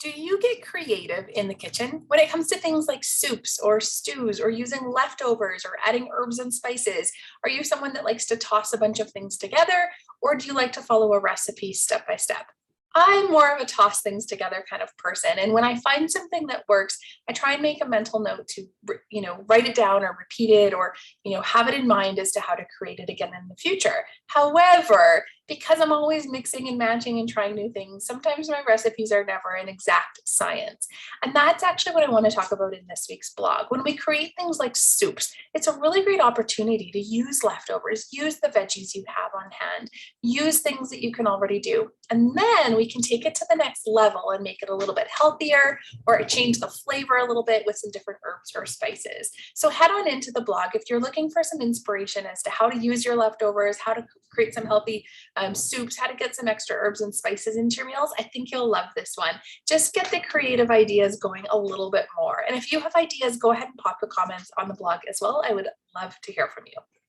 Do you get creative in the kitchen when it comes to things like soups or stews or using leftovers or adding herbs and spices? Are you someone that likes to toss a bunch of things together, or do you like to follow a recipe step by step? I'm more of a toss things together kind of person. And when I find something that works, I try and make a mental note to, write it down or repeat it or, have it in mind as to how to create it again in the future. However, because I'm always mixing and matching and trying new things, sometimes my recipes are never an exact science. And that's actually what I want to talk about in this week's blog. When we create things like soups, it's a really great opportunity to use leftovers, use the veggies you have on hand, use things that you can already do. And then we can take it to the next level and make it a little bit healthier or change the flavor a little bit with some different herbs or spices. So head on into the blog if you're looking for some inspiration as to how to use your leftovers, how to create some healthy soups, how to get some extra herbs and spices into your meals. I think you'll love this one. Just get the creative ideas going a little bit more. And if you have ideas, go ahead and pop the comments on the blog as well. I would love to hear from you.